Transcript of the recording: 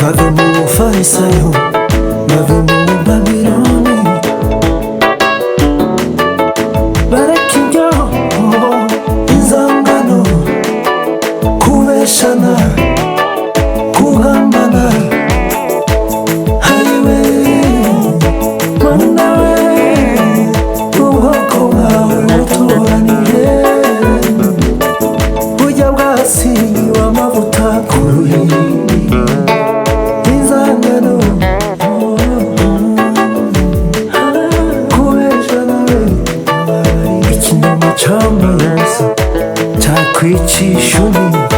Bave mu Bufarisayo, bave mu Babiloni, bareke ibyo inzangano, kubeshana, kugambana. Hariwe Mana we, ubwoko bwawe butoranije, burya bwasigiwe amavuta ku ruhimbi. Ikinyoma cy'amarozi cyakwicisha undi.